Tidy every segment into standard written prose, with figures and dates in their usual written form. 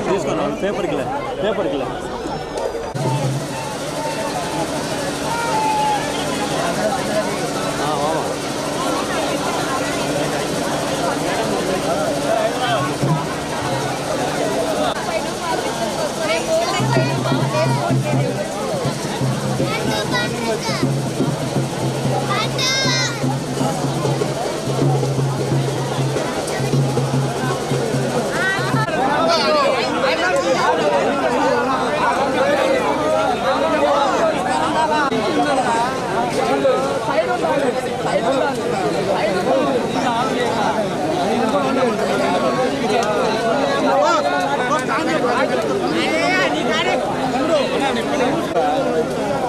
తీసుకున్నాను పేపర్కి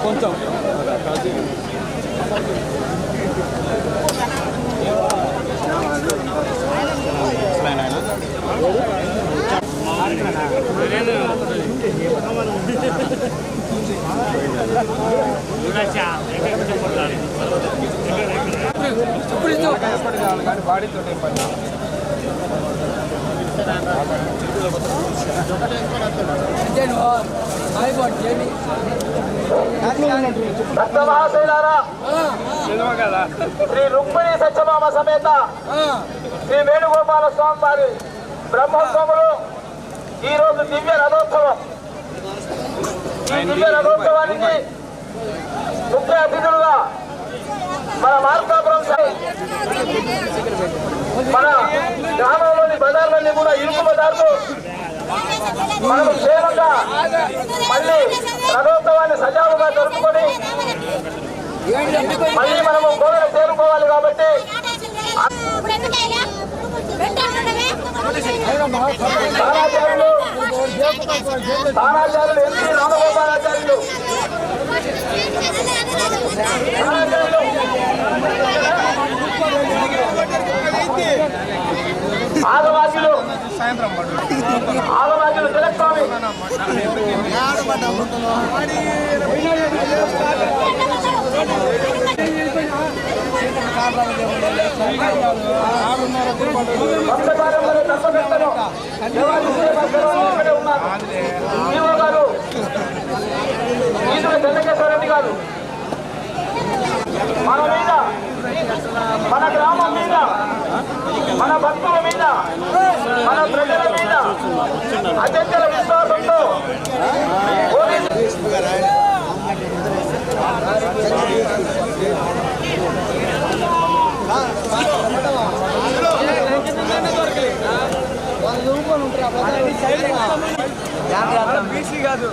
కొంచెం శ్రీ రుక్మిణి సత్యభామ సమేత శ్రీ వేణుగోపాల స్వామి వారి బ్రహ్మోత్సవములు ఈరోజు దివ్య రథోత్సవం. ఈ దివ్య రథోత్సవానికి ముఖ్య అతిథులుగా మన మార్కాపురం మన గ్రామంలోని బజార్లన్నీ కూడా ఇరుకు బజార్లు మనము క్షేమంగా మళ్ళీ రథోత్సవాన్ని సజావుగా జరుపుకొని మళ్ళీ మనము గోడలు చేరుకోవాలి కాబట్టి స్థానాచార్యులు ఎన్టీ రామగోపాలాచార్యులు ఆగవాక్యులు తిలస్వామి చంద్రకేశ్వరరెడ్డి గారు మన మీద, మన గ్రామం మీద, మన భక్తుల మీద, మన ప్రజల మీద అత్యంత విశ్వాసంతో కాదు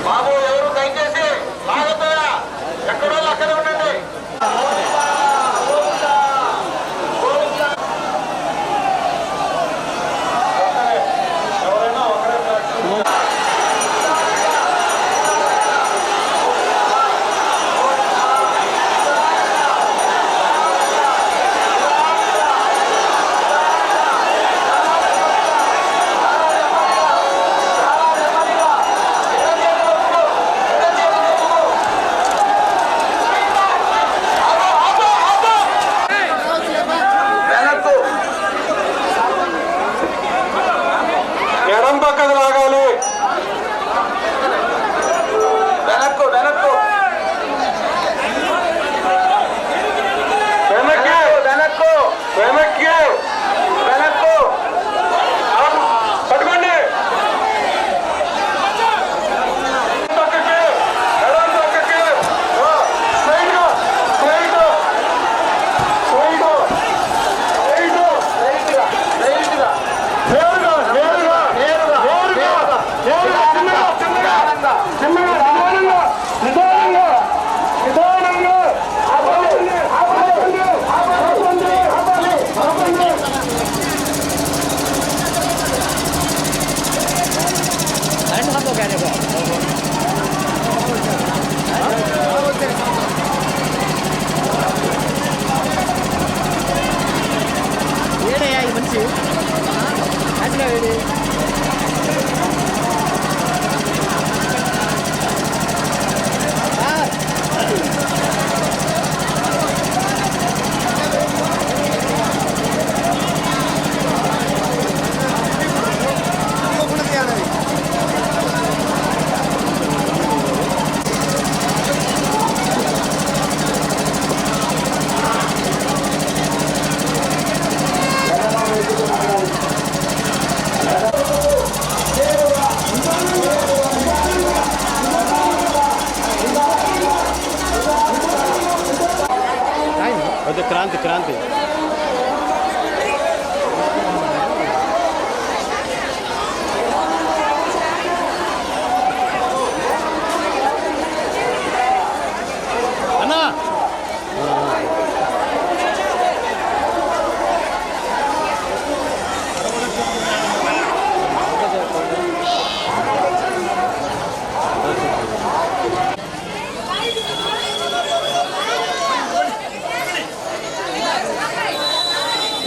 బాబు ఎవరు దయచేసి బాగుతారా ఎక్కడో అక్కడ ఉండండి.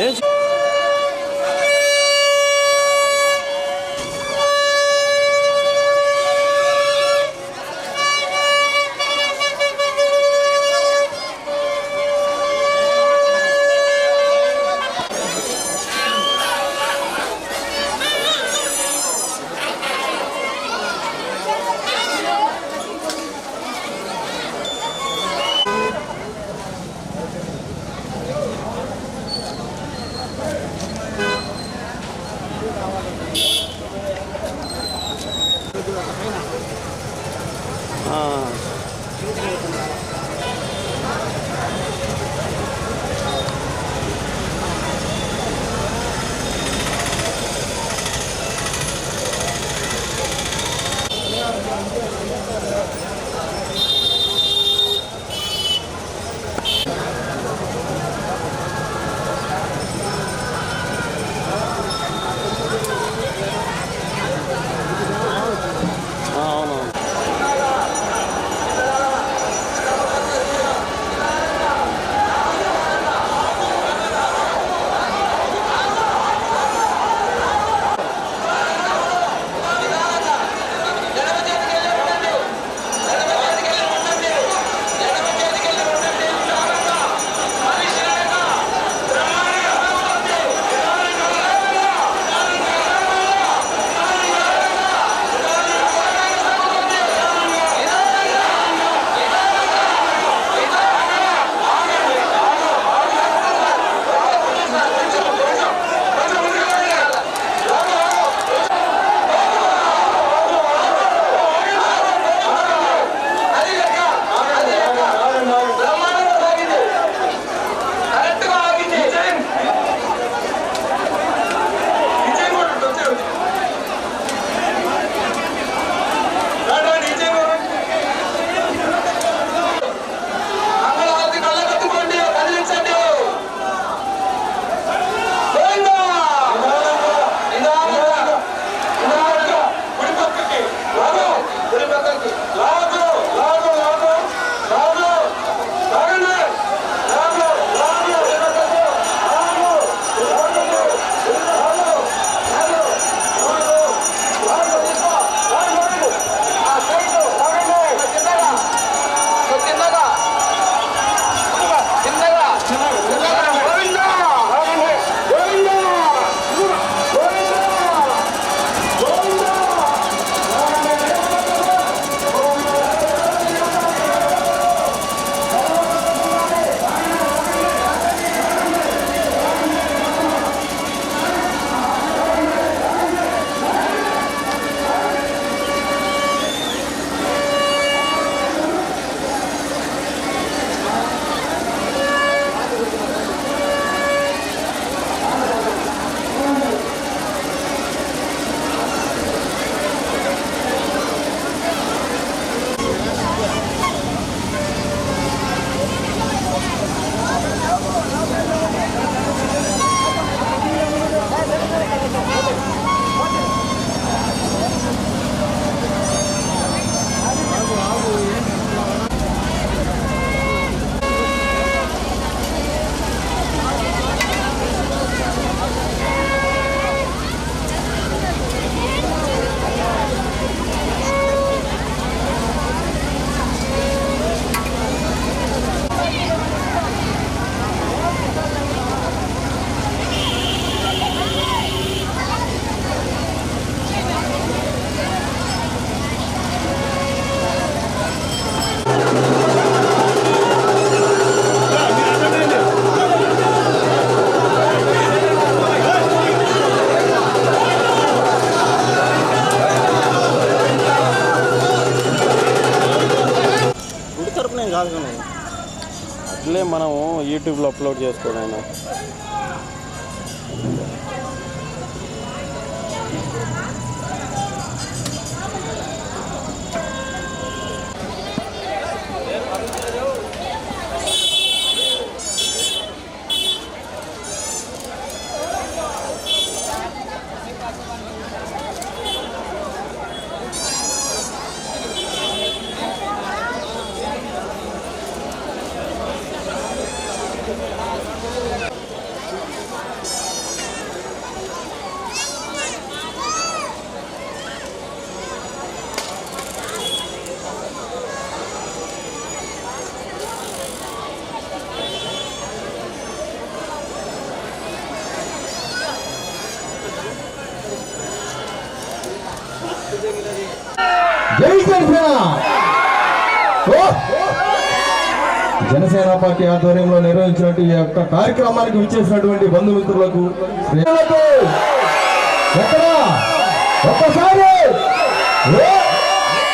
ఏం కాదు కానీ అట్లే మనము యూట్యూబ్లో అప్లోడ్ చేసుకోవడం. జనసేన పార్టీ ఆధ్వర్యంలో నిర్వహించినటువంటి ఈ యొక్క కార్యక్రమానికి విచ్చేసినటువంటి బంధుమిత్రులకు ఎక్కడ ఒక్కసారి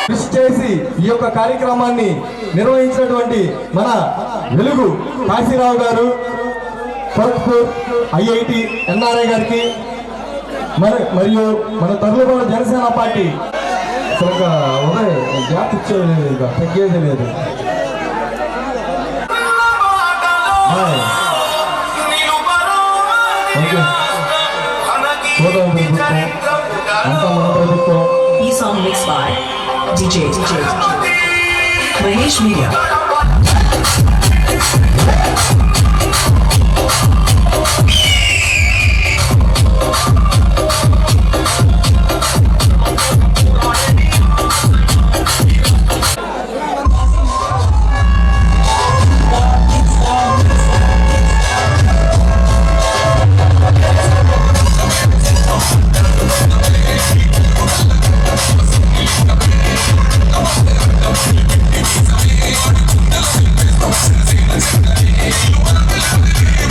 కృషి చేసి ఈ యొక్క కార్యక్రమాన్ని నిర్వహించినటువంటి మన వెలుగు కాశీరావు గారు, ఖరగ్పూర్ ఐఐటి ఎన్ఆర్ఐ గారికి మరియు మన తరలిపోయిన జనసేన పార్టీ గ్యాప్ ఇచ్చేది ఇంకా తగ్గేది లేదు. అంతా మన ప్రభుత్వం. ఈ song mix by DJ Mahesh media.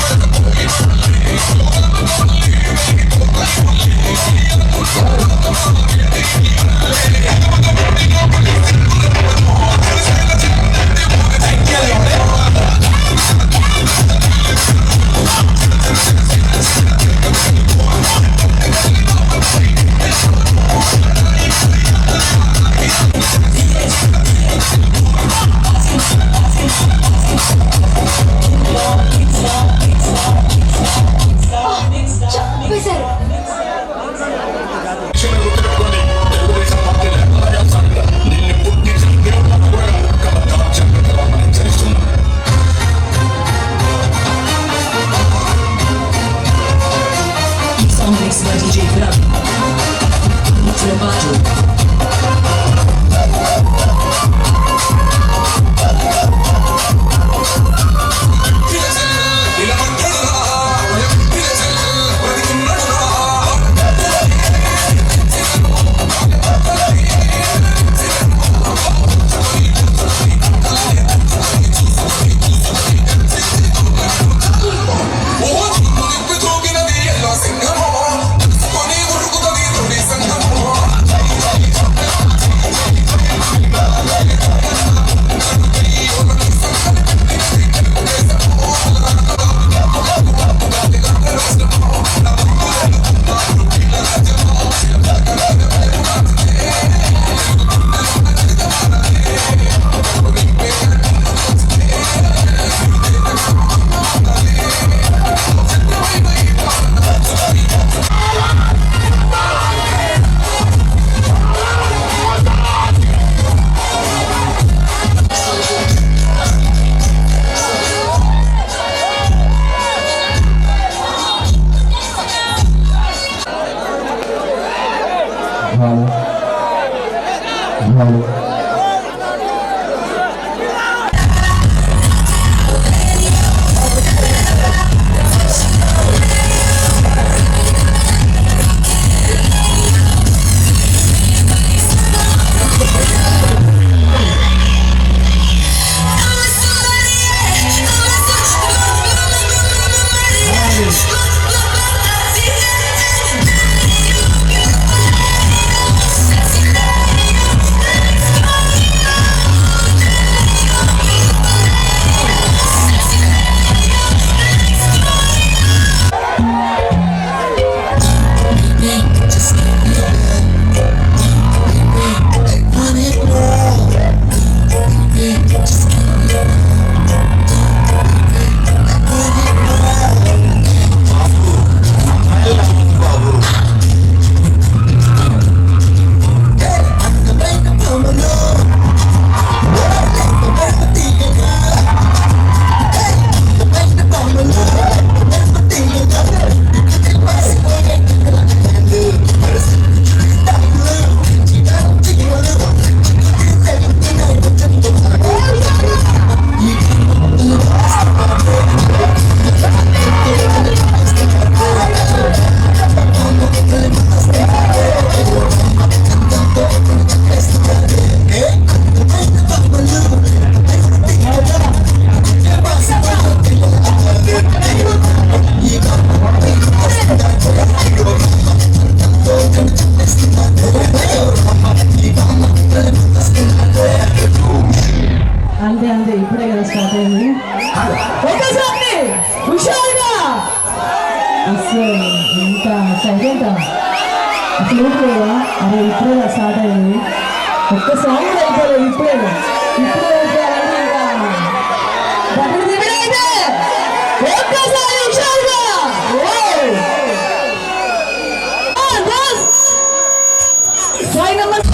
Let's go. అసలు ఇంత సైలెంట్ అసలు లేదా అరే ఇప్పుడే స్టార్ట్ అయ్యింది ఒక్క సాంగ్ అయిపోలేదు ఇప్పుడే అయిపోయాలంటే ఇంకా డబ్బులు దిగడైతే ఒక్కసారి హుషారుగా. సాయి నెంబర్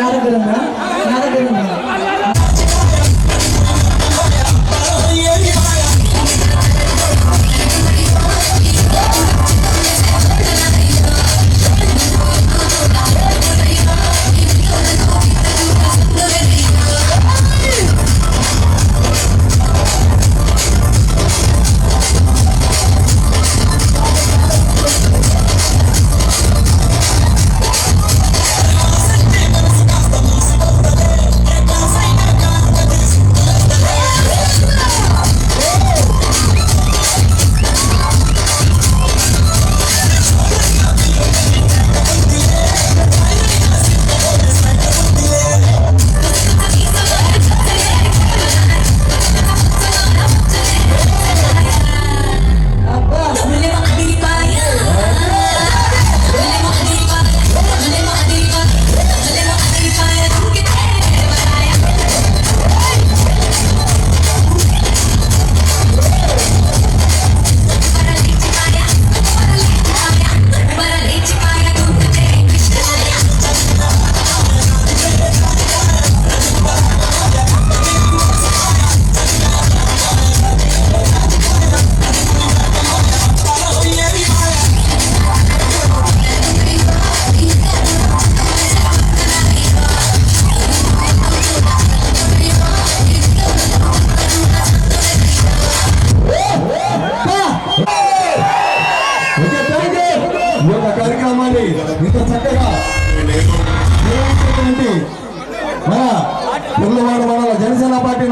నా దగ్గర ఉందా? నా దగ్గర ఉందా? కార్యక్రమాన్ని ఇంత చక్కగా నిర్వహించినటువంటి మన పుల్లవాడ మండల జనసేన పార్టీ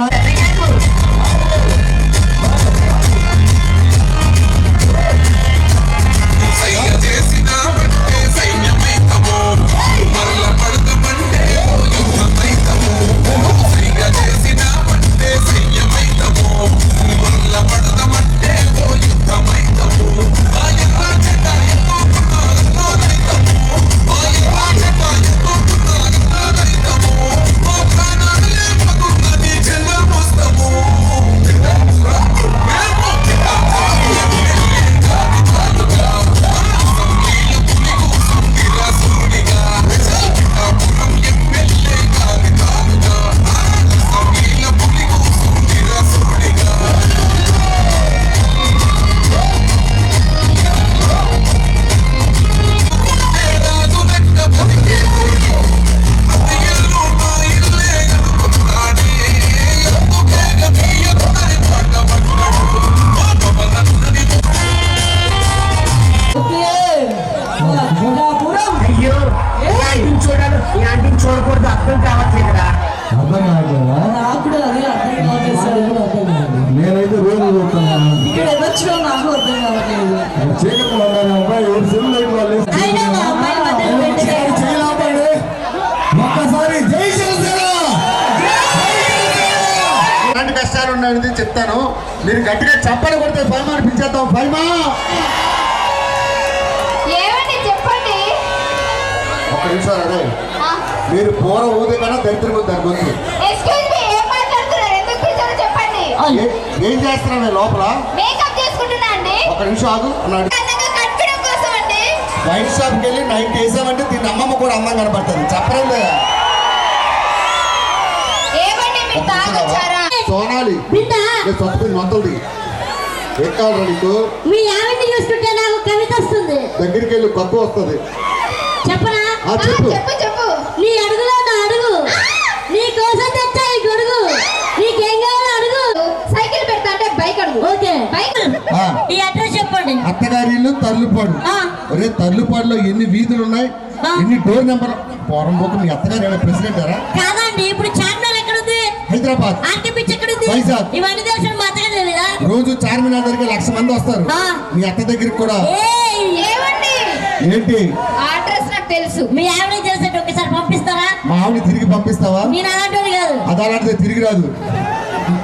చూడకూడదు, అర్థం కావట్లేదు కదా. అర్థం కావట్లేదా? నాకు కూడా అదే అర్థం కావట్లేదు సార్. నేనైతే రోజు చూస్తున్నాను. ఇక్కడ ఎదొచ్చుకో నాకు అర్థం కావట్లేదు. చీకట్లో ఉన్నాను అబ్బాయి, ఎవరు సెల్ లైట్ వాళ్ళు ఒక్కసారి జై జనసేన. ఎలాంటి కష్టాలు ఉన్నాయని చెప్తాను. మీరు గట్టిగా చప్పలు కొడితే ఫైమా అనిపించేద్దాం. ఫైమా ఏమండి చెప్పండి. ఒక్క నిమిషం అదే మీరు పూర ఊదే కన్నా దరిద్రం దాని గొంతు. ఎక్స్క్యూజ్ మీ, ఏం మాట్లాడుతున్నారు? ఎందుకు పిలిచారో చెప్పండి. ఏం చేస్తున్నావు లోపల? మేకప్ చేసుకుంటున్నా అండి. ఒక్క నిమిషం ఆగు అన్నాడు. కట్టడం కోసం అండి. వైన్ షాప్కి వెళ్ళి నైట్ వేసామంటే దీని అమ్మమ్మ కూడా అందం కనపడుతుంది. చెప్పలేదు ఏమండి మీరు తాగొచ్చారా? సోనాలి సొంత మొత్తది ఎక్కాలరా నీకు? మీ ఆవిడ్ని చూస్తుంటే నాకు కవిత వస్తుంది. దగ్గరికి వెళ్ళి కొత్త వస్తుంది. చెప్పనా? చెప్పు చెప్పు. నీ అడుగులో నా అడుగు, నీ కోసం తెచ్చా ఈ గొడుగు, నీకేం కావాలో అడుగు. సైకిల్ పెడతా అంటే బైక్ అడుగు. Okay bike. ఈ అడ్రస్ చెప్పండి. అత్తగారి ఇల్లు తర్లుపాడు. ఒరే తర్లుపాడులో ఎన్ని వీధులు ఉన్నాయి, ఎన్ని డోర్ నెంబర్? పోరం పోకు మీ అత్తగారు ప్రెసిడెంట్ గారా? కాదండి. ఇప్పుడు చార్మినార్ ఎక్కడ ఉంది? హైదరాబాద్. ఆర్కే బీచ్ ఎక్కడ ఉంది? వైజాగ్. ఇవన్నీ తెలుసు మా అత్తగారు తెలీదా? రోజు చార్మినార్ దగ్గరికి 1,00,000 మంది వస్తారు. మీ అత్త దగ్గరికి కూడా. ఏమండి ఏంటి? అడ్రస్ నాకు తెలుసు. మీ ఆవిడ తెలిసేట్టు ఒకసారి పంపిస్తారా? మా ఆవిడ తిరిగి పంపిస్తావా? నేను అలాంటి కాదు. అది అలాంటిదే, తిరిగి రాదు.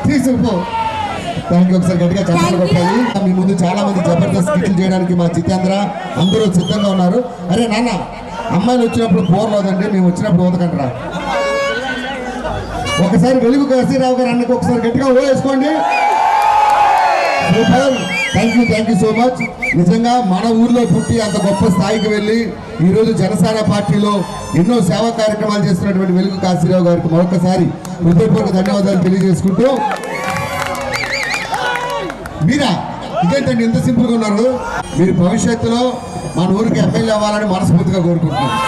తీసుకుపో. దానికి ఒకసారి గట్టిగా చెప్పాలి కొట్టాలి. మీ ముందు చాలా మంది జబర్దస్త్ స్కిట్లు చేయడానికి మా జితేంద్ర అందరూ సిద్ధంగా ఉన్నారు. అరే నాన్న, అమ్మాయిలు వచ్చినప్పుడు పోర్లోదండి, మేము వచ్చినప్పుడు ఓదకంటారా? ఒకసారి వెలుగు కాశీరావు గారు అన్నకు ఒకసారి గట్టిగా ఓ వేసుకోండి. Super. Thank you so much. నిజంగా మన ఊర్లో పుట్టి అంత గొప్ప స్థాయికి వెళ్ళి ఈరోజు జనసేన పార్టీలో ఎన్నో సేవా కార్యక్రమాలు చేస్తున్నటువంటి వెలుగు కాశీరావు గారికి మరొకసారి హృదయపూర్వక ధన్యవాదాలు తెలియజేసుకుంటూ, మీరా ఇదేంటండి ఇంత సింపుల్గా ఉన్నారు? మీరు భవిష్యత్తులో మన ఊరికి ఎమ్మెల్యే అవ్వాలని మనస్ఫూర్తిగా కోరుకుంటున్నాను.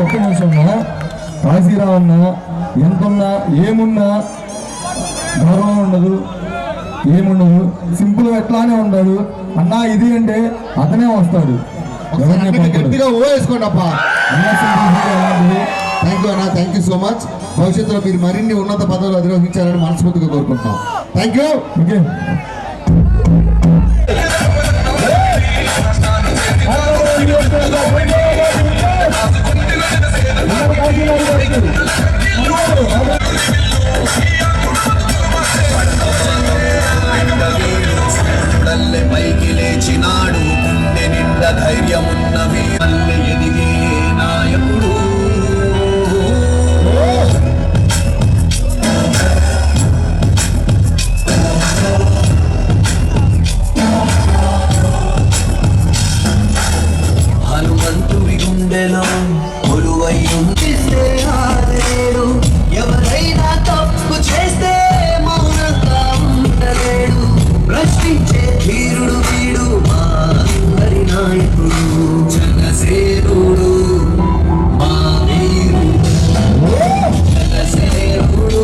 ఒక్క నిమిషం కాశీరావు అన్న ఎంతున్నా ఏమున్నా గౌరవం ఉండదు, ఏముండదు, సింపుల్ ఎట్లానే ఉండదు. అన్నా ఇది అంటే అతనే వస్తాడు. గట్టిగా ఓ వేసుకోండి అప్ప. థ్యాంక్ యూ అన్న, థ్యాంక్ యూ సో మచ్. భవిష్యత్తులో మీరు మరిన్ని ఉన్నత పదవులు అధిరోహించాలని మనస్ఫూర్తిగా కోరుకుంటున్నాం. Thank you. ఓకే. పైకి లేచినాడు గుండె నిండా ధైర్యమున్నవి మల్లె ఎదిగే నాయకుడు. హనుమంతుడి గుండెలో కొలువై ఉండిస్తే ఆడలేడు, ఎవరైనా తప్పు చేస్తే మౌనంగా ఉండలేడు. ప్రశ్నించే ధీరుడు వీడు మా అందరి నాయకుడు, జనసేనుడు మా వీరుడు, జనసేనుడు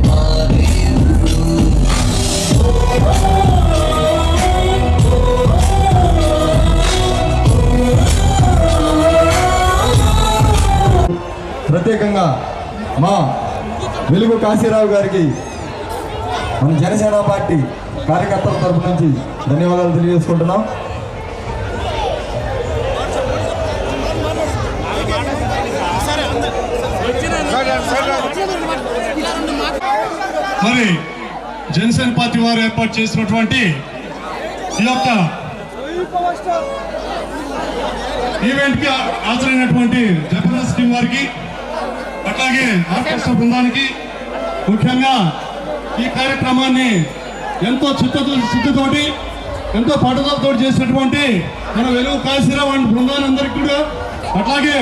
మా వీరుడు. ప్రత్యేకంగా మా వెలుగు కాశీరావు గారికి మన జనసేన పార్టీ కార్యకర్తల తరపు నుంచి ధన్యవాదాలు తెలియజేసుకుంటున్నాం. మరి జనసేన పార్టీ వారు ఏర్పాటు చేసినటువంటి ఈ యొక్క ఈవెంట్ కి హాజరైనటువంటి జబర్దస్త్ టీం వారికి, అట్లాగే ఆర్కెస్ట్రా బృందానికి, ముఖ్యంగా ఈ కార్యక్రమాన్ని ఎంతో చిత్తతోటి ఎంతో పట్టుదలతో చేసినటువంటి మన వెలుగు కాశీరావు అండ్ బృందాలందరికీ కూడా, అట్లాగే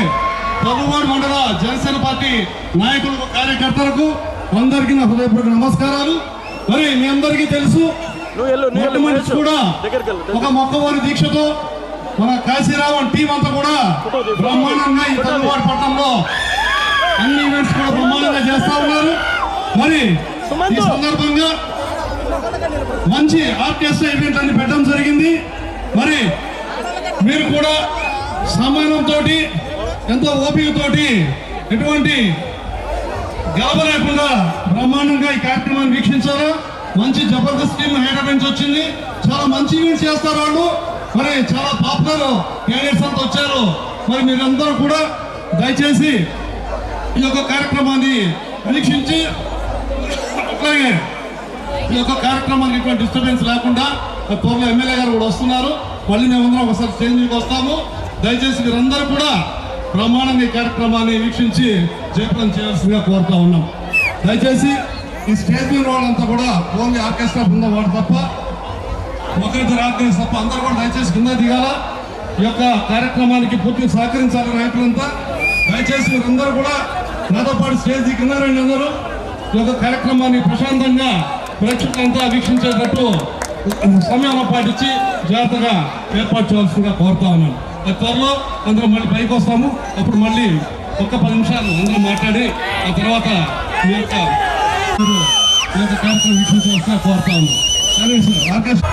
ప్రభువాడ మండల జనసేన పార్టీ నాయకులకు, కార్యకర్తలకు అందరికీ నా హృదయపూర్వక నమస్కారాలు. మరి మీ అందరికీ తెలుసు, మొట్టమొదటి కూడా ఒక మొక్కవారి దీక్షతో మన కాశీరావు టీం అంతా కూడా బ్రహ్మాండంగా ఈ తల్లివాడ పట్టణంలో అన్ని ఈవెంట్స్ కూడా బ్రహ్మాండంగా చేస్తా ఉన్నారు. మరి ఈ సందర్భంగా మంచి ఆర్కెస్ట్రా ఈవెంట్ అని పెట్టడం జరిగింది. మరి మీరు కూడా సమానంతో ఎంతో ఓపికతోటి ఎటువంటి గలభ లేకుండా బ్రహ్మాండంగా ఈ కార్యక్రమాన్ని వీక్షించారు. మంచి జబర్దస్త్ టీం హైదరాబాద్ నుంచి వచ్చింది, చాలా మంచి ఈవెంట్స్ చేస్తారు వాళ్ళు. మరి చాలా పాపులర్ క్యాండిడేట్స్ అంతా వచ్చారు. మరి మీరందరూ కూడా దయచేసి ఈ యొక్క కార్యక్రమాన్ని వీక్షించి, అట్లాగే ఈ యొక్క కార్యక్రమానికి ఎటువంటి డిస్టర్బెన్స్ లేకుండా త్వరలో ఎమ్మెల్యే గారు కూడా వస్తున్నారు. మళ్ళీ మేమందరం ఒకసారి చేంజ్కి వస్తాము. దయచేసి మీరందరూ కూడా బ్రహ్మాండంగా ఈ కార్యక్రమాన్ని వీక్షించి జయప్రదం చేయాల్సిందిగా కోరుతా ఉన్నాం. దయచేసి ఈ స్టేజ్ మీద వాళ్ళంతా కూడా ఓన్లీ ఆర్కెస్ట్రా బృందం వాడు తప్ప, ఒకరిద్దరు ఆర్కెస్ట్రా తప్ప అందరూ కూడా దయచేసి కింద దిగాల. ఈ యొక్క కార్యక్రమానికి పూర్తిగా సహకరించాలి నాయకులంతా. దయచేసి మీరందరూ కూడా నాతో పాటు స్టేజ్ దిగున్నారండి. అందరూ ఈ యొక్క కార్యక్రమాన్ని ప్రశాంతంగా ప్రేక్షకులంతా వీక్షించేటట్టు సమయాన్ని పాటించి జాగ్రత్తగా ఏర్పాటు చేయాల్సిందిగా కోరుతా ఉన్నాను. త్వరలో అందరం మళ్ళీ పైకి వస్తాము. అప్పుడు మళ్ళీ ఒక్క 10 నిమిషాలు అందరం మాట్లాడి ఆ తర్వాత మీ యొక్క కార్యక్రమం వీక్షించవలసిందిగా కోరుతా ఉన్నాం. సరే సార్,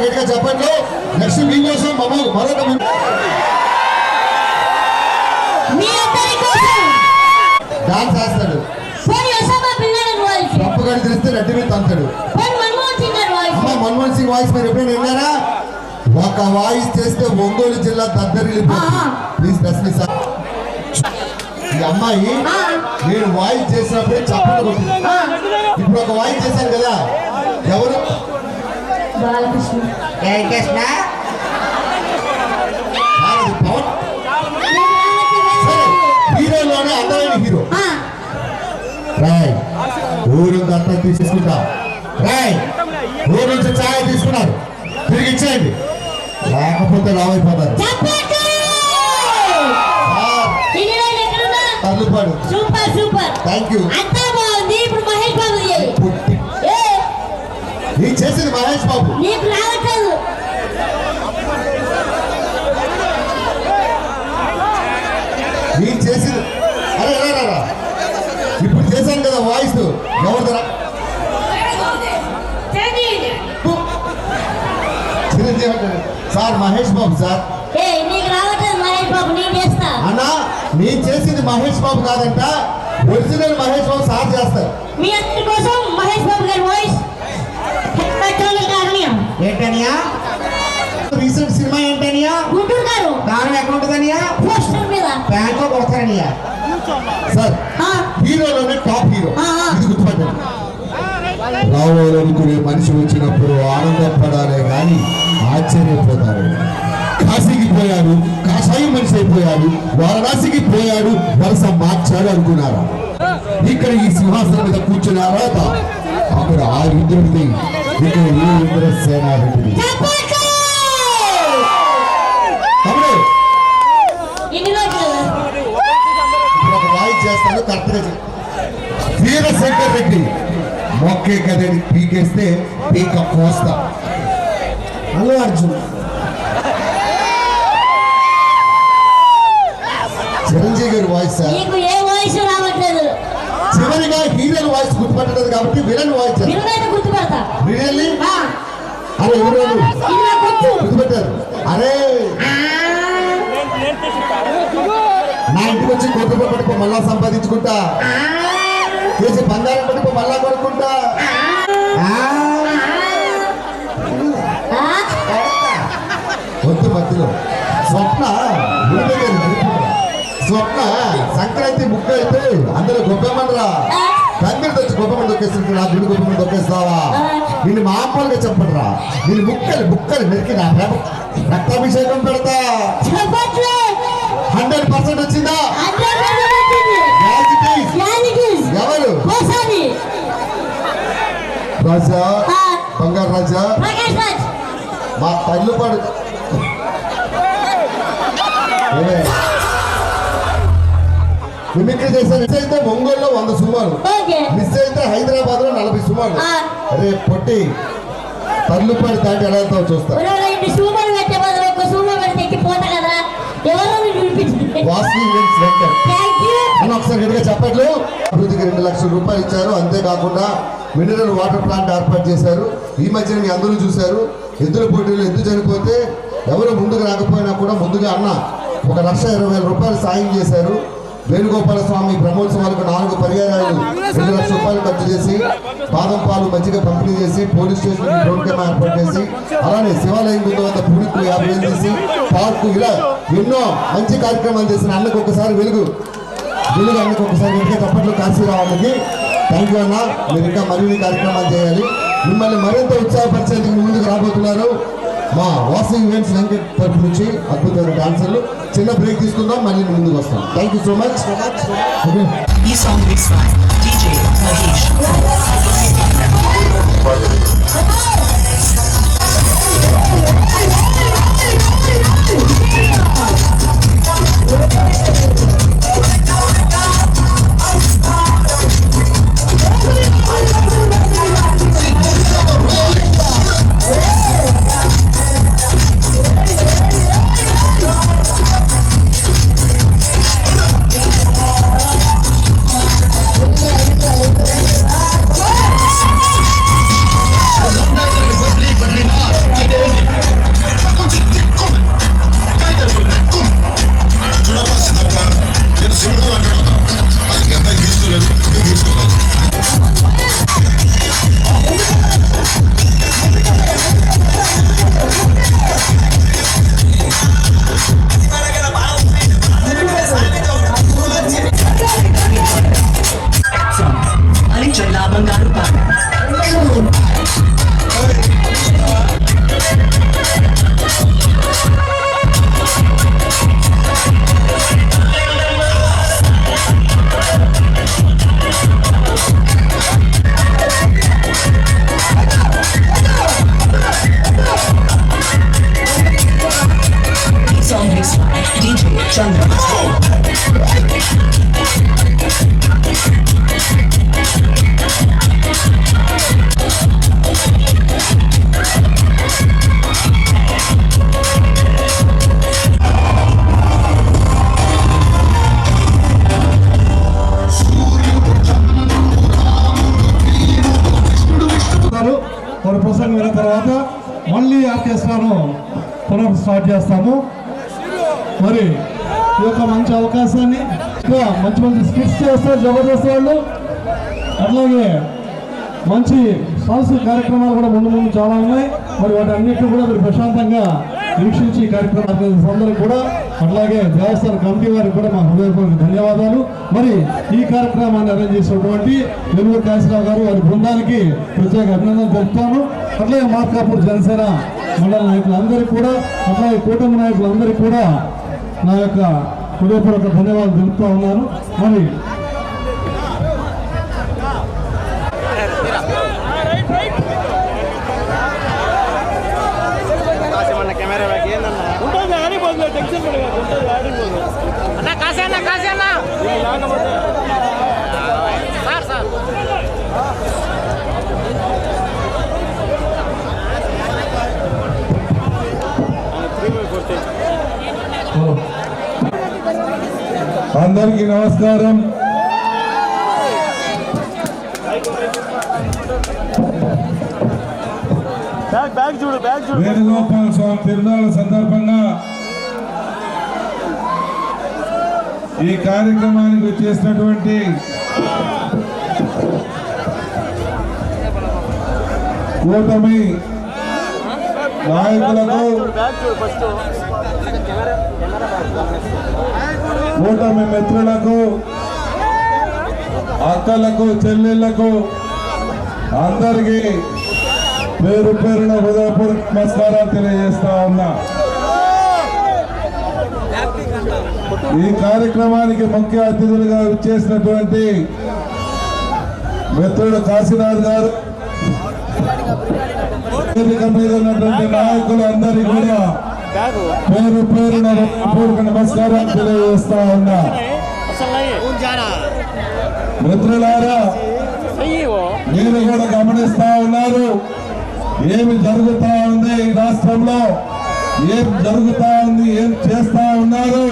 గట్టిగా చెప్పండి. నెక్స్ట్ మీకోసం మరొక డాన్స్ వేస్తాడు. తప్పుగా తెలిస్తే రెడ్డి మీద తంతాడు. మన్మోహన్ సింగ్ వాయిస్ మీరు ఎప్పుడైనా విన్నారా? ఒక వాయిస్ చేస్తే ఒంగోలు జిల్లా దద్దరిల్లిపోతుంది. ప్లీజ్ ప్రశ్నిస్త ఈ అమ్మాయి నేను వాయిస్ చేసినప్పుడే చప్పట్లు కొట్టింది. ఇప్పుడు ఒక వాయిస్ చేశాను కదా, ఎవరు? బాలకృష్ణ. పవన్. సరే, హీరోలోనే అందమైన హీరో. రాయ్ ఊరు దత్తం తీసుకుంటా. రాయ్ ఊరు నుంచి ఛాయ్ తీసుకున్నారు, తిరిగి ఇచ్చేయండి, లేకపోతే రావైపోతారు. తల్లిపాడు. Super super. Thank you. అంతా బాగుంది. ఇప్పుడు మహేష్ బాబు నీకు చేసింది మహేష్ బాబు. నీకు రావట్లేదు. నీకు చేసింది అరే రా ఇప్పుడు చేశాను కదా వాయిస్. ఎవరిదరా? చిరంజీవి అంటాడు సార్. మహేష్ బాబు సార్. నీకు రావట్లేదు మహేష్ బాబు. నేను చేస్తా అన్నా. నేను చేసింది మహేష్ బాబు కాదంట, ఒరిజినల్ మహేష్ బాబు సార్ చేస్తారు. మీ అందరి కోసం మహేష్ బాబు గారి వాయిస్. ఏంటనియా రీసెంట్ సినిమా ఏంటనియా? గుంటూరు గారు దాని అకౌంట్ దనియా పోస్టర్ మీద బ్యాంకు కొడతారనియా. సార్ హీరోలోనే టాప్ హీరో. ఇది గుర్తుపట్టండి. రావాలనుకునే మనిషి వచ్చినప్పుడు ఆనందపడాలే కానీ ఆశ్చర్యపోతారు. కాశీకి పోయాడు, కాషాయం మనిషి అయిపోయాడు, వారణాసికి పోయాడు, వరుస మార్చాడు అనుకున్నారా? ఇక్కడ ఈ సింహాసనం మీద కూర్చున్నారా? అక్కడ ఆ ఇంద్రుడిది, ఇక్కడ ఏ ఇంద్రసేనారెడ్డిది. తమ్ముడు ఒక వాయిస్ చేస్తాను కరెక్ట్గా. వీరశంకర్ రెడ్డి మొక్కే కదని పీకేస్తే పీక కోస్తా. అల్లు అర్జున్. చిరంజీవి గారి వాయిస్. నీకు ఏ వాయిస్ రావట్లేదు. చివరిగా హీరోయిన్ వాయిస్ గుర్తుపట్టలేదు కాబట్టి విలన్ వాయిస్ గుర్తుపడతా. రియల్లీ? అరే ఎవరు గుర్తుపెట్టారు? అరే నా ఇంటికి వచ్చి కోటి రూపాయలు పట్టుకో మళ్ళా సంపాదించుకుంటా, చేసి బంగారం పట్టుకో మళ్ళా కొనుక్కుంటా. వద్దు మధ్యలో స్వప్న స్వప్న సంక్రాంతి ముక్క అయితే అందరూ గొప్పమండరా తండ్రి తెచ్చి గొప్పమంది దొక్కేస్తుంటే నా గుడి గొప్పమంది దొక్కేస్తావా? నిన్ను మామూలుగా చెప్పడరా, నిన్ను ముక్కలు మెరికి నా రక్తాభిషేకం పెడతా. 100% వచ్చిందా? ఎవరు? రాజా, బంగారు రాజా, మా తల్లు పడు. మిమిక్రీ చేశారు. మిస్ అయితే ఒంగోలులో 100 సుమారు, మిస్ అయితే హైదరాబాద్ లో 40 సుమారు. అరే పొట్టి తల్లుపాడు దాటి ఎలా వెళ్తావు చూస్తా. ఒకసారి గట్టిగా చెప్పట్లు. అభివృద్ధికి 2 లక్షల రూపాయలు ఇచ్చారు. అంతేకాకుండా మినరల్ వాటర్ ప్లాంట్ ఏర్పాటు చేశారు. ఈ మధ్యన మీ అందరూ చూశారు, ఎద్దుల పోటీలు ఎద్దు చనిపోతే ఎవరు ముందుకు రాకపోయినా కూడా ముందుగా అన్న 1,20,000 రూపాయలు సాయం చేశారు. వేణుగోపాల స్వామి బ్రహ్మోత్సవాలకు 4 పర్యాయాలు 2 లక్షల రూపాయలు ఖర్చు చేసి బాదం పాలు మజ్జిగ పంపిణీ చేసి పోలీస్ స్టేషన్ డ్రోన్ కెమెరా ఏర్పాటు చేసి అలానే శివాలయం గుంత వద్ద పూడికి 50,000 చేసి పార్కు ఇలా ఎన్నో మంచి కార్యక్రమాలు చేసిన అన్నకు ఒకసారి వెలుగు అన్నకు ఒకసారి వెంటనే తప్పట్లో కాశీరావుకి థ్యాంక్ యూ అన్న. మీరు ఇంకా మరిన్ని కార్యక్రమాలు చేయాలి. మిమ్మల్ని మరింత ఉత్సాహపరిచేందుకు ముందుకు రాబోతున్నారు మా వాసు ఈవెంట్స్ వెంకట్ తరఫు నుంచి అద్భుతమైన డాన్సర్లు. చిన్న బ్రేక్ తీసుకుందాం, మళ్ళీ ముందుకు వస్తాం. Thank you so much. ఈ song mix by DJ Mahesh. వారి ప్రసంగం అయిన తర్వాత మళ్ళీ ఆర్కెస్ట్రాను పునః స్టార్ట్ చేస్తాము. మరి ఈ యొక్క మంచి అవకాశాన్ని ఇంకా మంచి మంచి స్కిట్స్ చేస్తారు జబర్దస్త్ వాళ్ళు. అట్లాగే మంచి సాంస్కృతిక కార్యక్రమాలు కూడా ముందు ముందు చాలా ఉన్నాయి. మరి వాటి అన్నింటినీ కూడా మీరు ప్రశాంతంగా వీక్షించి ఈ కార్యక్రమాలు అందరికీ కూడా, అట్లాగే దేవస్థాన కమిటీ వారికి కూడా మా హృదయపూర్వక ధన్యవాదాలు. మరి ఈ కార్యక్రమాన్ని అరేంజ్ చేసినటువంటి వెలుగురు కాశీరావు గారు వారి బృందానికి ప్రత్యేక అభినందనలు తెలుపుతాను. అట్లాగే మార్కాపూర్ జనసేన మండల నాయకులందరికీ కూడా, అట్లాగే కూటమి నాయకులందరికీ కూడా నా యొక్క హృదయపూర్వక ధన్యవాదాలు తెలుపుతూ ఉన్నాను. మరి అందరికీ నమస్కారం. వేణుగోపాల స్వామి తిరునాళ్ళ సందర్భంగా ఈ కార్యక్రమానికి వచ్చేసినటువంటి కూటమి నాయకులకు, కూటమి మిత్రులకు, అక్కలకు, చెల్లెళ్లకు అందరికీ పేరు పేరున హృదయపూర్వక నమస్కారాలు తెలియజేస్తా ఉన్నా. ఈ కార్యక్రమానికి ముఖ్య అతిథులుగా వచ్చేసినటువంటి మిత్రుడు కాశీనాథ్ గారు, వేదిక మీద ఉన్నటువంటి నాయకులు అందరికీ కూడా పేరు పేరున హృదయపూర్వక నమస్కారాలు తెలియజేస్తా ఉన్నా. మిత్రులారా, మీరు కూడా గమనిస్తా ఉన్నారు ఏమి జరుగుతా ఉంది ఈ రాష్ట్రంలో, ఏం జరుగుతా ఉంది, ఏం చేస్తా ఉన్నారు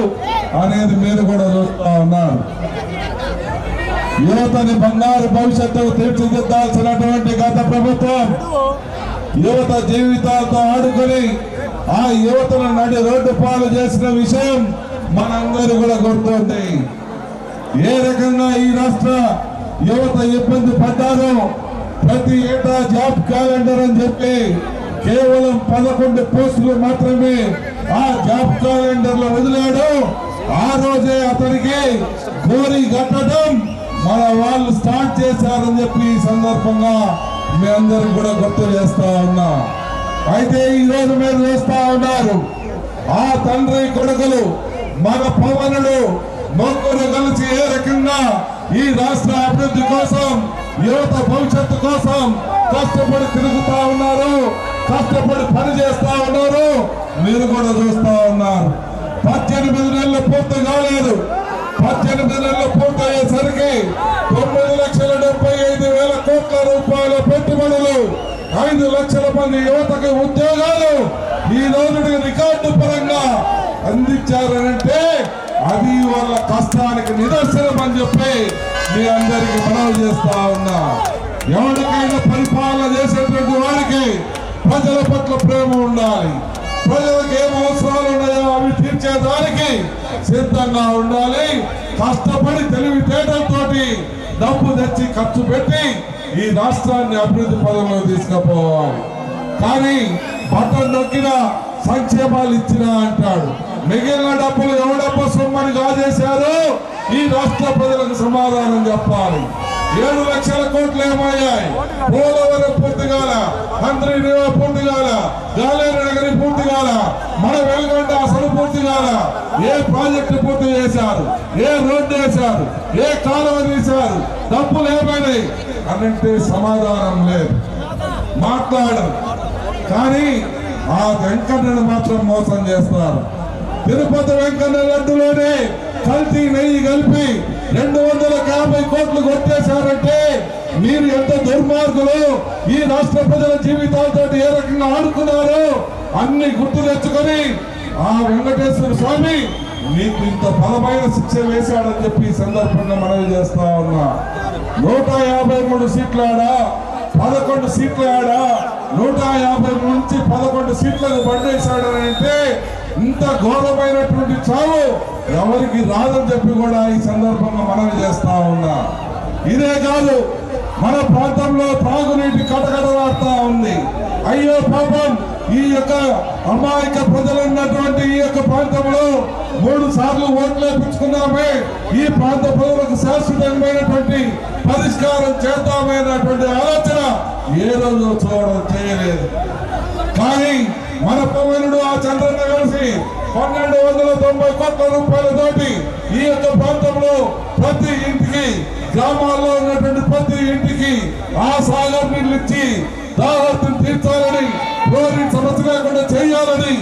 అనేది మీరు కూడా చూస్తా ఉన్నారు. యువతని బంగారు భవిష్యత్తుకు తీర్చిదిద్దాల్సినటువంటి గత ప్రభుత్వం యువత జీవితాలతో ఆడుకొని ఆ యువతను నడి రోడ్డు పాలు చేసిన విషయం మనందరూ కూడా గుర్తుంది. ఏ రకంగా ఈ రాష్ట్ర యువత ఇబ్బంది పడ్డారో, ప్రతి ఏటా జాబ్ క్యాలెండర్ అని చెప్పి కేవలం 11 పోస్టులు మాత్రమే ఆ జాబ్ క్యాలెండర్ లో వదిలాడు. ఆ రోజే అతనికి గోరి కట్టడం మన వాళ్ళు స్టార్ట్ చేశారని చెప్పి ఈ సందర్భంగా మీ అందరూ కూడా గుర్తు చేస్తా ఉన్నా. అయితే ఈ రోజు మీరు చూస్తా ఉన్నారు ఆ తండ్రి కొడుకులు మన పవనులు ముగ్గురు కలిసి ఏ రకంగా ఈ రాష్ట్ర అభివృద్ధి కోసం, యువత భవిష్యత్తు కోసం కష్టపడి తిరుగుతా ఉన్నారు, కష్టపడి పని చేస్తా ఉన్నారు. మీరు కూడా చూస్తా ఉన్నారు. 18 నెలలు పూర్తి కాలేదు. 18 నెలలు పూర్తయ్యేసరికి 9,75,000 కోట్ల రూపాయల పెట్టుబడులు, 5 లక్షల మంది యువతకు ఉద్యోగాలు ఈ రోజు రికార్డు పరంగా అందించారనంటే అది వాళ్ళ కష్టానికి నిదర్శనం అని చెప్పి మీ అందరికి మనవి చేస్తా ఉన్నా. ఎవరికైనా పరిపాలన చేసేటువంటి వారికి ప్రజల పట్ల ప్రేమ ఉండాలి. ప్రజలకు ఏం అవసరాలు ఉన్నాయో అవి తీర్చేదానికి సిద్ధంగా ఉండాలి. కష్టపడి తెలివితేటలతోటి డబ్బు తెచ్చి ఖర్చు పెట్టి ఈ రాష్ట్రాన్ని అభివృద్ధి పదంలో తీసుకుపోవాలి. కానీ బటన్ నొక్కిన సంక్షేమాలు ఇచ్చినా అంటాడు. మిగిలిన డబ్బులు ఎవడబ్బ సొమ్మని కాజేశారు ఈ రాష్ట్ర ప్రజలకు సమాధానం చెప్పాలి. 7 లక్షల కోట్లు ఏమయ్యాయి? పోలవరం పూర్తి కాల, మంత్రి పూర్తి కాల, గాలేరు నగరి పూర్తి కాల, మన వెలుగొండ అసలు పూర్తి కాల. ఏ ప్రాజెక్టు పూర్తి చేశారు? ఏ రోడ్డు వేశారు? ఏ కాలువ తీశారు? డబ్బులు ఏమైనాయి అనంటే సమాధానం లేదు, మాట్లాడరు. కానీ ఆ వెంకన్నను మాత్రం మోసం చేస్తారు. తిరుపతి వెంకన్న లడ్డులోనే కల్తీ నెయ్యి కలిపి 250 కోట్లు కొట్టేశారంటే మీరు ఎంత దుర్మార్గులు! ఈ రాష్ట్ర ప్రజల జీవితాలతో ఏ రకంగా ఆడుకున్నారు అన్ని గుర్తు తెచ్చుకొని ఆ వెంకటేశ్వర స్వామి మీకు ఇంత బలమైన శిక్ష వేశాడని చెప్పి ఈ సందర్భంగా మనవి చేస్తా ఉన్నా. 153 సీట్ల ఆడ, 11 సీట్ల ఆడ 150 నుంచి 11 సీట్లకు బండేశాడని అంటే ఇంత ఘోరమైనటువంటి చావు ఎవరికి రాదని చెప్పి కూడా ఈ సందర్భంగా మనవి చేస్తా ఉన్నా. ఇదే కాదు, మన ప్రాంతంలో తాగునీటి కటకటలాడుతా ఉంది. అయ్యో పాపం, ఈ యొక్క అమాయక ప్రజలున్నటువంటి ఈ యొక్క ప్రాంతంలో 3 సార్లు ఓట్లు వేయించుకున్నామే, ఈ ప్రాంత ప్రజలకు శాశ్వతమైనటువంటి పరిష్కారం చేద్దామైనటువంటి ఆలోచన ఏ రోజు చేయలేదు. కానీ మన పవనుడు ఆ చంద్రన్న కలిసి 1290 కోట్ల రూపాయలతోటి ఈ యొక్క ప్రాంతంలో ప్రతి ఇంటికి, గ్రామాల్లో ఉన్నటువంటి ప్రతి ఇంటికి ఆ సాగర్ నీళ్ళు ఇచ్చి దాహత్యం తీర్చాలని, ఫ్లోరిన్ సమస్య లేకుండా చేయాలని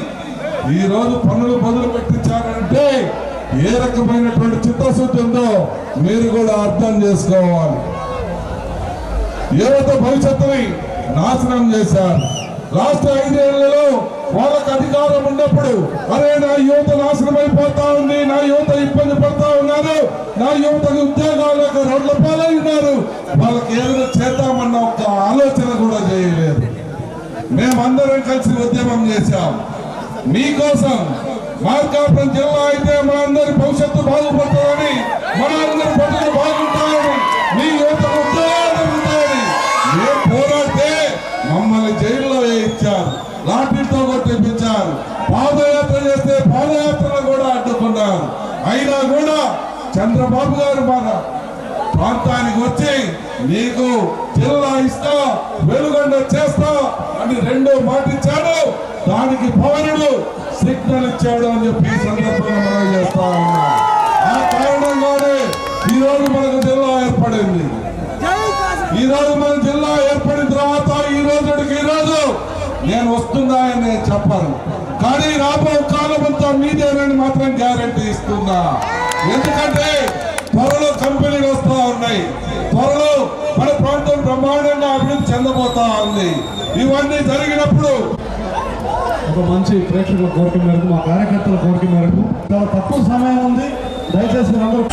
ఈ రోజు పన్నులు బదులు పెట్టించారంటే ఏ రకమైనటువంటి చిత్తశుద్ధి ఉందో మీరు కూడా అర్థం చేసుకోవాలి. యువత భవిష్యత్తుని నాశనం చేశారు. రాష్ట్ర 5 ఏళ్లలో వాళ్ళకు అధికారం ఉన్నప్పుడు అరే నా యువత నాశనం అయిపోతా ఉంది, నా యువత ఇబ్బంది పడతా ఉన్నారు, నా యువతకు ఉద్యోగాలకు రోడ్ల పాలై ఉన్నారు, వాళ్ళకి ఏదైనా చేద్దామన్న ఒక ఆలోచన కూడా చేయలేదు. మేమందరం కలిసి ఉద్యమం చేశాం మీకోసం. మార్కాపురం జిల్లా అయితే మనందరి భవిష్యత్తు బాగుపడుతుందని, మనందరి బతుకులు బాగుంటాయని, మీ యువతకు ఉద్యోగాలు ఉంటాయని మేము పోరాడితే మమ్మల్ని జైల్లో వేయించారు, లాఠీతో కొట్టించారు, పాదయాత్ర చేస్తే పాదయాత్రను కూడా అడ్డుకున్నారు. అయినా కూడా చంద్రబాబు గారు మన ప్రాంతానికి వచ్చి నీకు జిల్లా ఇస్తా, వెలుగొండ చేస్తా అని 2 మాట ఇచ్చాడు. దానికి పవనుడు సిగ్నల్ ఇచ్చాడు అని చెప్పి ఈ సందర్భంగా మనం చేస్తా ఉన్నాం. ఆ కారణంగానే ఈరోజు మనకు జిల్లా ఏర్పడింది. ఈ రోజు మన జిల్లా ఏర్పడిన తర్వాత ఈ రోజు నేను వస్తుందా అని నేను చెప్పను, కానీ రాబో కాలం అంతా మీదేనని మాత్రం గ్యారంటీ ఇస్తున్నా. ఎందుకంటే త్వరలో కంపెనీలు వస్తా ఉన్నాయి, త్వరలో మన ప్రాంతం బ్రహ్మాండంగా అభివృద్ధి చెందబోతా ఉంది. ఇవన్నీ జరిగినప్పుడు ఒక మంచి ప్రేక్షకుల కోరిక మేరకు, మా కార్యకర్తల కోరిక మేరకు చాలా తక్కువ సమయం ఉంది, దయచేసి అందరూ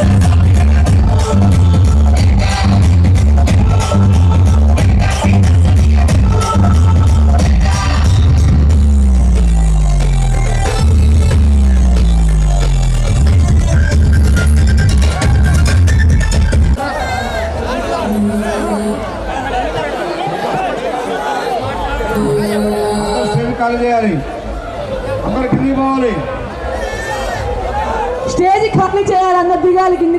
చేయాలి, అందరు కింది పోవాలి, స్టేజ్ ఖాళీ చేయాలి, అందరు దిగాలి కింది.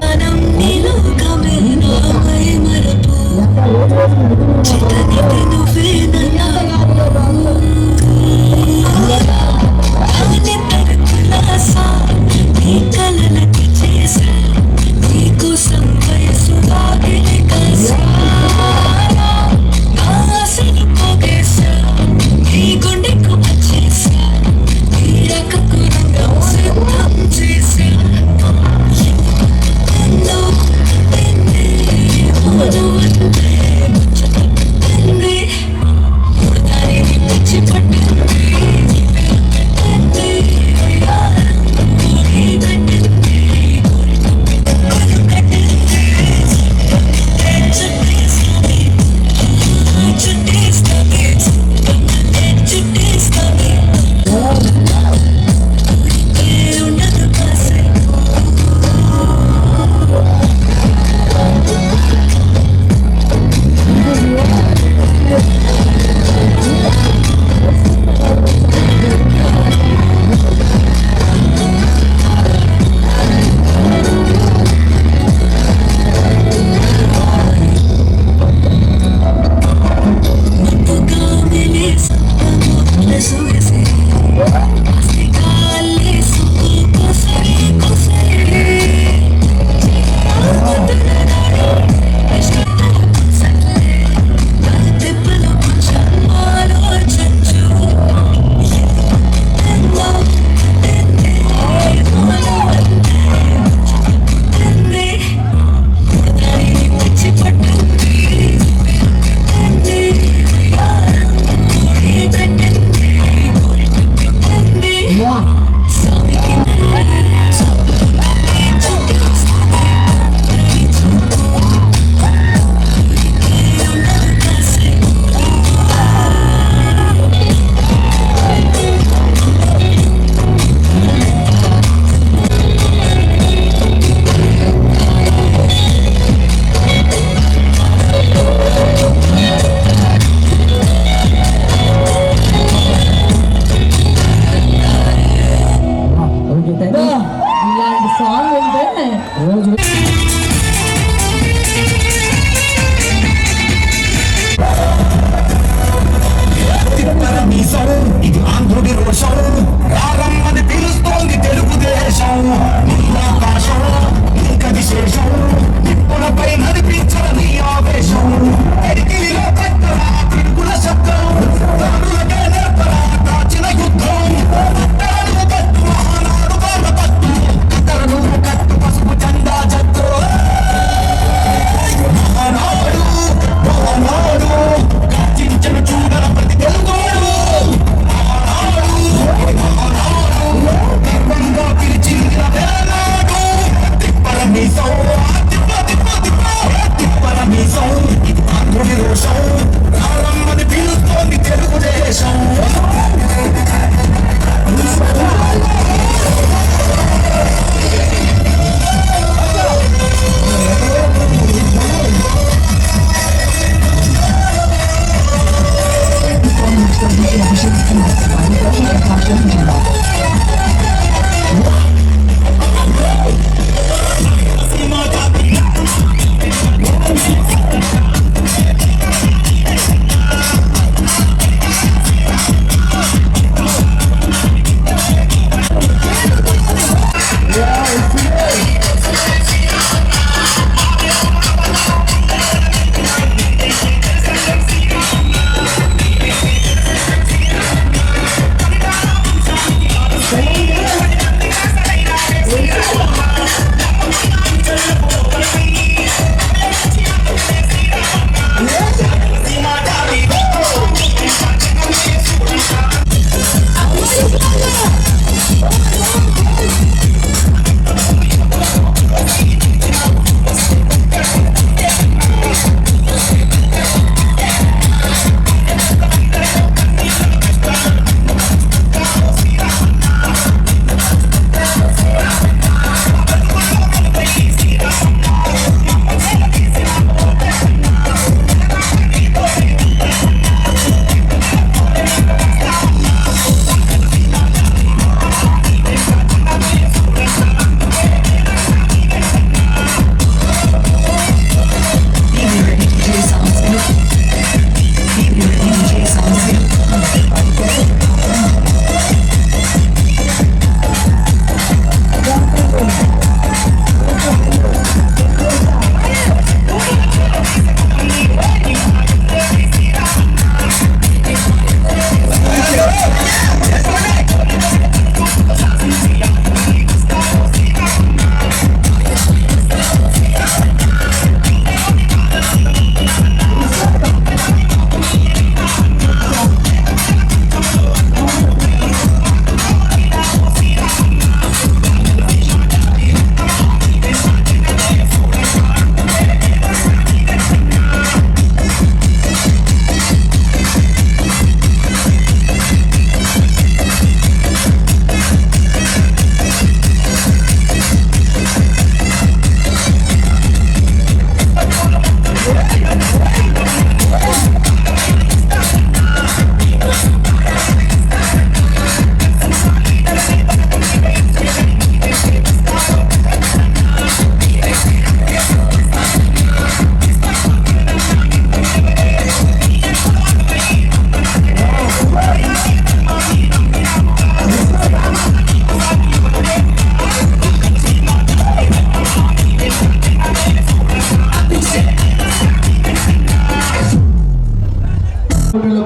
Mr. DJ Abhishek Kumar, Prakasham Jilla.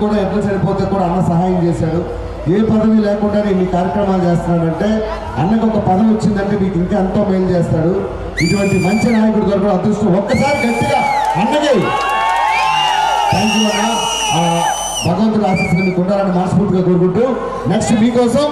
కూడా ఎట్లా సరిపోతే కూడా అన్న సహాయం చేశాడు. ఏ పదవి లేకుండానే ఇన్ని కార్యక్రమాలు చేస్తున్నాడంటే అన్నకు ఒక పదవి వచ్చిందంటే మీకు ఇంకా ఎంతో మేలు చేస్తాడు. ఇటువంటి మంచి నాయకుడు దొరకడం అదృష్టం. ఒక్కసారి గట్టిగా అన్నకి థ్యాంక్ యూ అన్న. భగవంతుడు ఆశీస్సులు మీకు ఉండాలని మనస్ఫూర్తిగా కోరుకుంటూ నెక్స్ట్ మీకోసం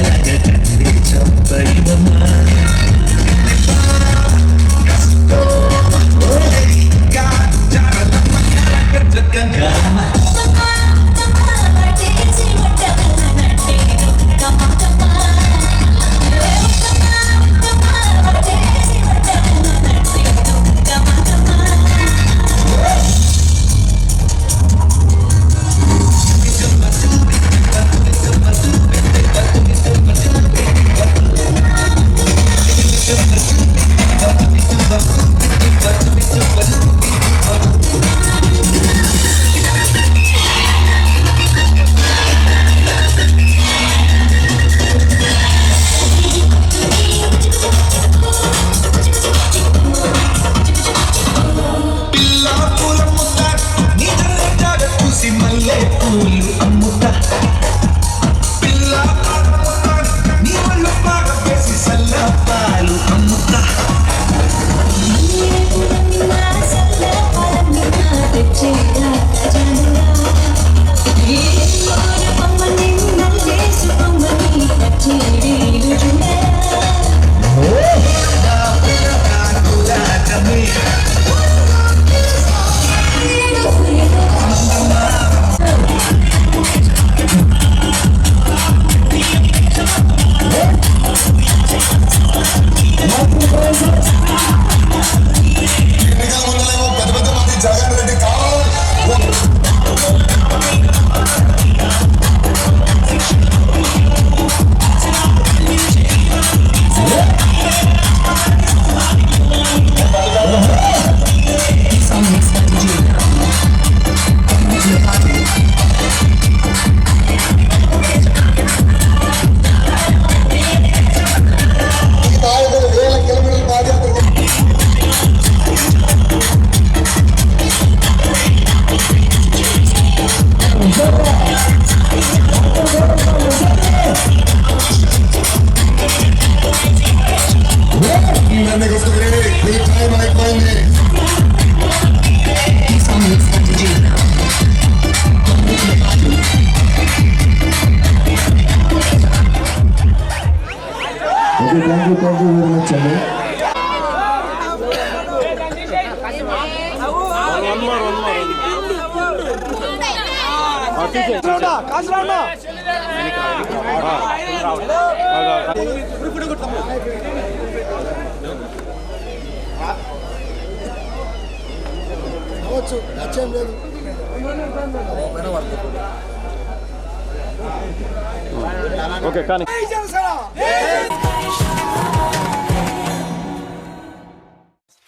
థ్యాంక్ యూ వెరీ మచ్ అండి. ఓకే కానీ